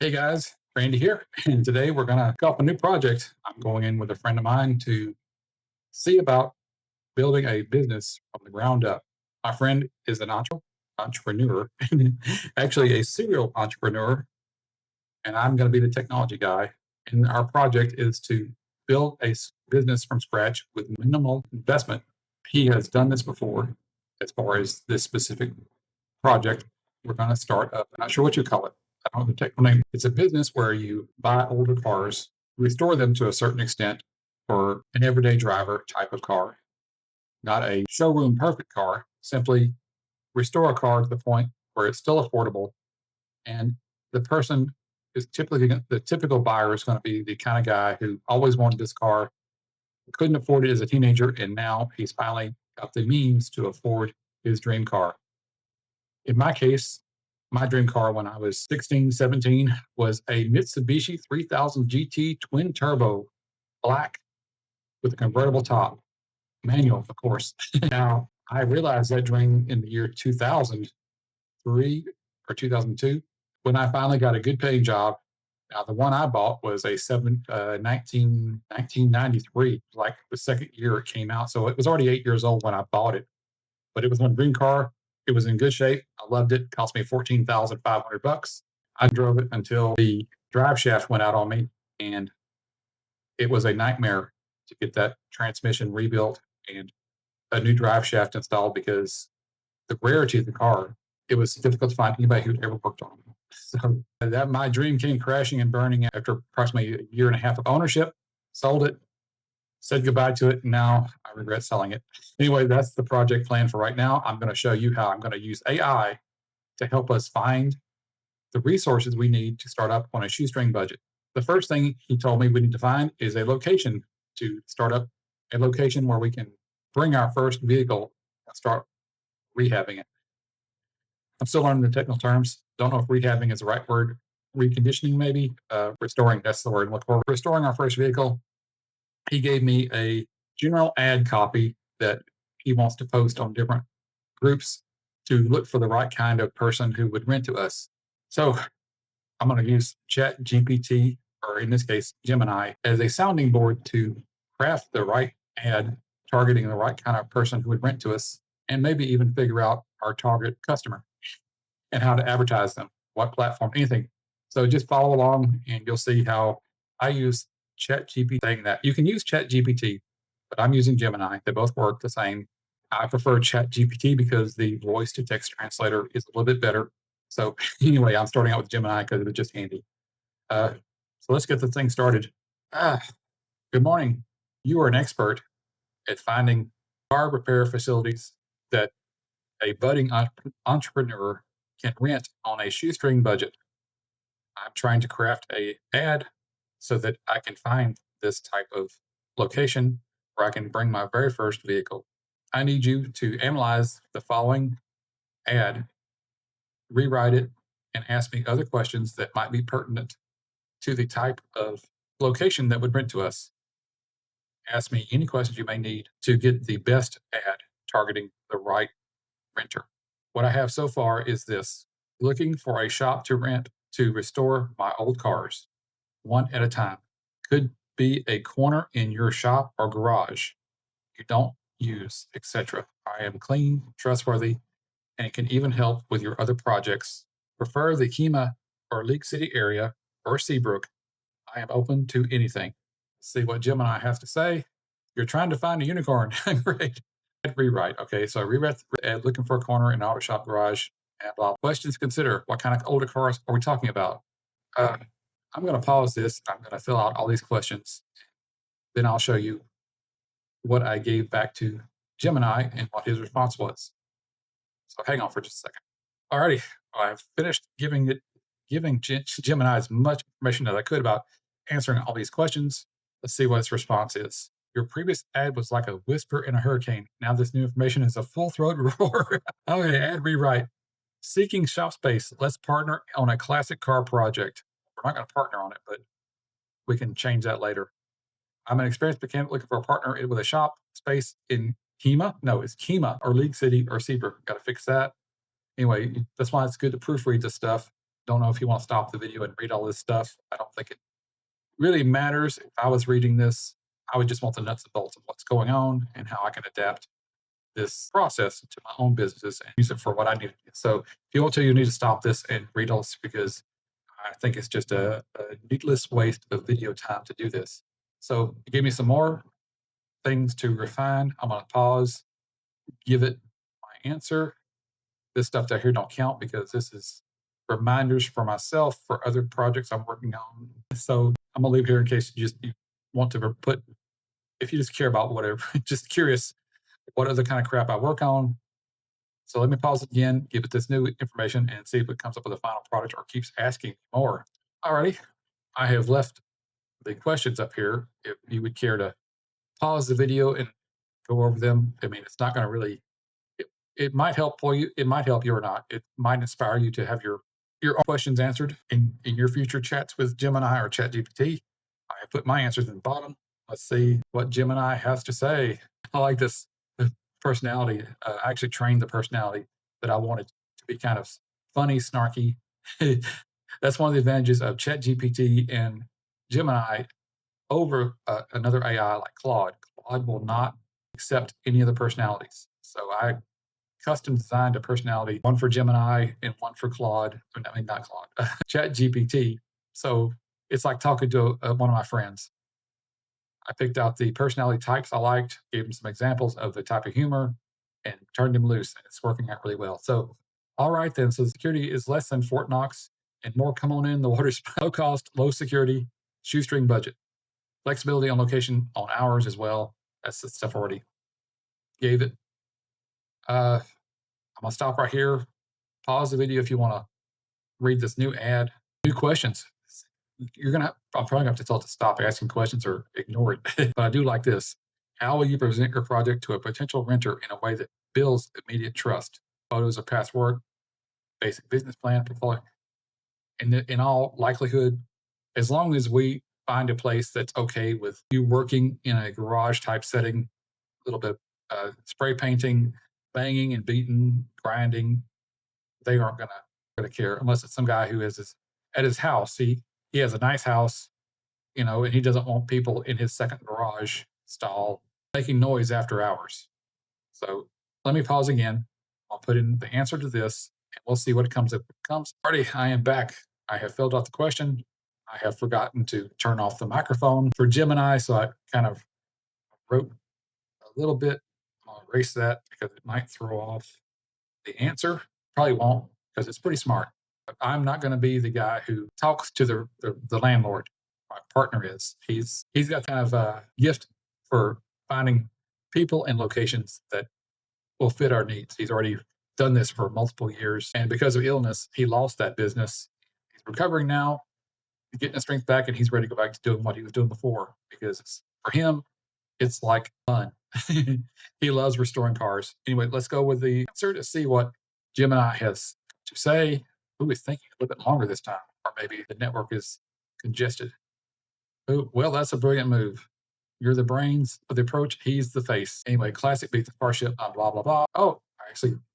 Hey guys, Randy here. And today we're going to kick off a new project. I'm going in with a friend of mine to see about building a business from the ground up. My friend is an entrepreneur, actually a serial entrepreneur, and I'm going to be the technology guy. And our project is to build a business from scratch with minimal investment. He has done this before as far as this specific project we're going to start up. I'm not sure what you call it. I don't know the technical name. It's a business where you buy older cars, restore them to a certain extent for an everyday driver type of car, not a showroom perfect car. Simply restore a car to the point where it's still affordable, and the person is typically the typical buyer is going to be the kind of guy who always wanted this car, couldn't afford it as a teenager, and now he's finally got the means to afford his dream car. In my case, my dream car when I was 16, 17 was a Mitsubishi 3000 GT twin turbo, black with a convertible top, manual, of course. Now, I realized that dream in the year 2003 or 2002 when I finally got a good paying job. Now, the one I bought was a 1993, like the second year it came out. So it was already 8 years old when I bought it, but it was my dream car. It was in good shape. I loved it. It cost me 14,500 bucks. I drove it until the drive shaft went out on me, and it was a nightmare to get that transmission rebuilt and a new drive shaft installed because the rarity of the car, it was difficult to find anybody who'd ever worked on it. So that my dream came crashing and burning after approximately a year and a half of ownership. Sold it, said goodbye to it, and now I regret selling it. Anyway, that's the project plan for right now. I'm going to show you how I'm going to use AI to help us find the resources we need to start up on a shoestring budget. The first thing he told me we need to find is a location to start up, a location where we can bring our first vehicle and start rehabbing it. I'm still learning the technical terms. Don't know if rehabbing is the right word. Reconditioning, maybe. Restoring, that's the word I'm looking for. Restoring our first vehicle. He gave me a general ad copy that he wants to post on different groups to look for the right kind of person who would rent to us. So I'm going to use Chat GPT, or in this case, Gemini, as a sounding board to craft the right ad targeting the right kind of person who would rent to us, and maybe even figure out our target customer and how to advertise them, what platform, anything. So just follow along and you'll see how I use ChatGPT. Saying that you can use ChatGPT, but I'm using Gemini. They both work the same. I prefer ChatGPT because the voice to text translator is a little bit better. So anyway, I'm starting out with Gemini because it was just handy. Uh, so let's get the thing started. Ah, good morning. You are an expert at finding car repair facilities that a budding entrepreneur can rent on a shoestring budget. I'm trying to craft a ad so that I can find this type of location where I can bring my very first vehicle. I need you to analyze the following ad, rewrite it, and ask me other questions that might be pertinent to the type of location that would rent to us. Ask me any questions you may need to get the best ad targeting the right renter. What I have so far is this: looking for a shop to rent to restore my old cars, one at a time. Could be a corner in your shop or garage you don't use, etc. I am clean, trustworthy, and it can even help with your other projects. Prefer the Kima or Leak City area or Seabrook. I am open to anything. See what Gemini has to say. You're trying to find a unicorn. Great. Rewrite. Okay, so I rewrite the ad looking for a corner in auto shop garage and blah. Questions to consider. What kind of older cars are we talking about? Uh, I'm going to pause this. I'm going to fill out all these questions. Then I'll show you what I gave back to Gemini and what his response was. So hang on for just a second. Alrighty, I've finished giving Gemini as much information as I could about answering all these questions. Let's see what its response is. Your previous ad was like a whisper in a hurricane. Now this new information is a full throat roar. Okay, ad rewrite. Seeking shop space. Let's partner on a classic car project. We're not going to partner on it, but we can change that later. I'm an experienced mechanic looking for a partner with a shop space in Kima. No, it's Kima or League City or Seabrook. Got to fix that. Anyway, that's why it's good to proofread this stuff. Don't know if you want to stop the video and read all this stuff. I don't think it really matters. If I was reading this, I would just want the nuts and bolts of what's going on and how I can adapt this process to my own businesses and use it for what I need. So if you want to, you need to stop this and read all this because I think it's just a needless waste of video time to do this. So give me some more things to refine. I'm going to pause, give it my answer. This stuff down here don't count because this is reminders for myself for other projects I'm working on. So I'm gonna leave here in case you want to put, if you just care about whatever, just curious what other kind of crap I work on. So let me pause it again, give it this new information, and see if it comes up with a final product or keeps asking more. Alrighty, I have left the questions up here. If you would care to pause the video and go over them, I mean, it's not going to really. It might help for you. It might help you or not. It might inspire you to have your own questions answered in your future chats with Gemini or ChatGPT. I put my answers in the bottom. Let's see what Gemini has to say. I like this personality. I actually trained the personality that I wanted to be kind of funny, snarky. That's one of the advantages of ChatGPT and Gemini over another AI like Claude. Claude will not accept any of the personalities. So I custom designed a personality, one for Gemini and one for Claude. I mean, not Claude, Chat GPT. So it's like talking to one of my friends. I picked out the personality types I liked, gave him some examples of the type of humor, and turned him loose. And it's working out really well. So, all right then. So the security is less than Fort Knox and more. Come on in. The water's low cost, low security, shoestring budget, flexibility on location, on hours as well. That's the stuff already gave it. I'm gonna stop right here. Pause the video if you want to read this new ad. New questions. I'm probably gonna have to tell it to stop asking questions or ignore it. But I do like this. How will you present your project to a potential renter in a way that builds immediate trust? Photos of past work, basic business plan, portfolio. In all likelihood, as long as we find a place that's okay with you working in a garage type setting, a little bit spray painting, banging and beating, grinding, they aren't gonna care unless it's some guy who is at his house. He has a nice house, and he doesn't want people in his second garage stall making noise after hours. So let me pause again. I'll put in the answer to this and we'll see what it comes up. Comes. Alrighty, I am back. I have filled out the question. I have forgotten to turn off the microphone for Gemini, so I kind of wrote a little bit. I'll erase that because it might throw off the answer. Probably won't because it's pretty smart. But I'm not going to be the guy who talks to the landlord. My partner is. He's got kind of a gift for finding people and locations that will fit our needs. He's already done this for multiple years, and because of illness, he lost that business. He's recovering now, getting his strength back, and he's ready to go back to doing what he was doing before because for him, it's like fun. He loves restoring cars. Anyway, let's go with the answer to see what Gemini has to say. Who is thinking a little bit longer this time? Or maybe the network is congested. Oh, well, that's a brilliant move. You're the brains of the approach. He's the face. Anyway, classic beat the car ship, blah, blah, blah. Oh,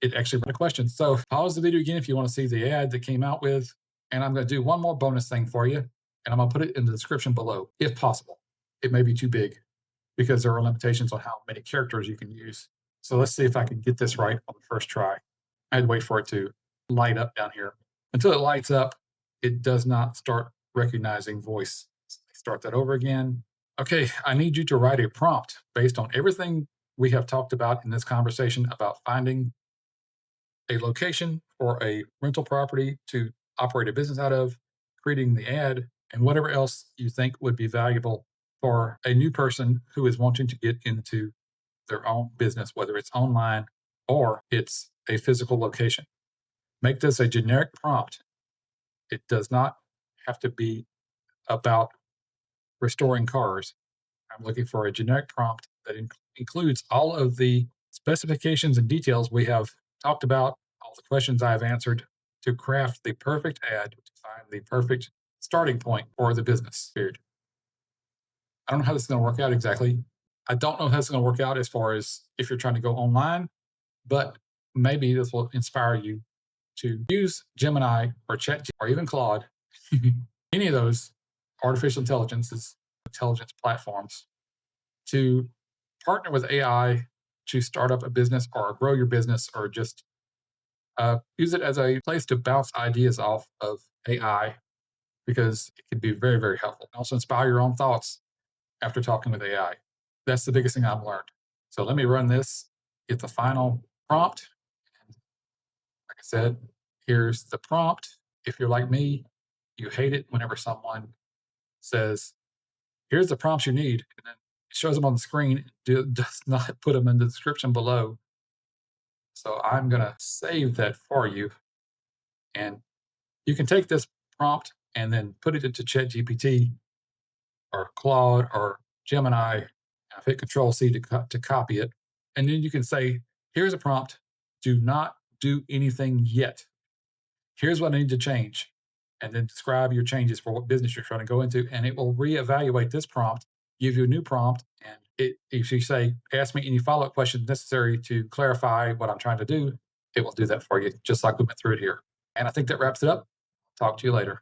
it actually ran a question. So pause the video again if you want to see the ad that came out with. And I'm going to do one more bonus thing for you. And I'm going to put it in the description below, if possible. It may be too big because there are limitations on how many characters you can use. So let's see if I can get this right on the first try. I had to wait for it to light up down here. Until it lights up, it does not start recognizing voice. Start that over again. Okay, I need you to write a prompt based on everything we have talked about in this conversation about finding a location for a rental property to operate a business out of, creating the ad, and whatever else you think would be valuable for a new person who is wanting to get into their own business, whether it's online or it's a physical location. Make this a generic prompt. It does not have to be about restoring cars. I'm looking for a generic prompt that includes all of the specifications and details we have talked about, all the questions I have answered to craft the perfect ad to find the perfect starting point for the business. Period. I don't know how this is going to work out exactly. I don't know how it's going to work out as far as if you're trying to go online, but maybe this will inspire you to use Gemini or Chat or even Claude, any of those artificial intelligence platforms, to partner with AI to start up a business or grow your business, or just use it as a place to bounce ideas off of AI, because it can be very, very helpful. Also, inspire your own thoughts after talking with AI. That's the biggest thing I've learned. So let me run this, get the final prompt. Like I said, here's the prompt. If you're like me, you hate it whenever someone says, here's the prompts you need, and then it shows them on the screen, does not put them in the description below. So I'm going to save that for you. And you can take this prompt and then put it into ChatGPT or Claude or Gemini. Hit Control C to copy it. And then you can say, here's a prompt. Do not do anything yet. Here's what I need to change. And then describe your changes for what business you're trying to go into. And it will reevaluate this prompt, give you a new prompt. And if you say, ask me any follow up questions necessary to clarify what I'm trying to do, it will do that for you, just like we went through it here. And I think that wraps it up. Talk to you later.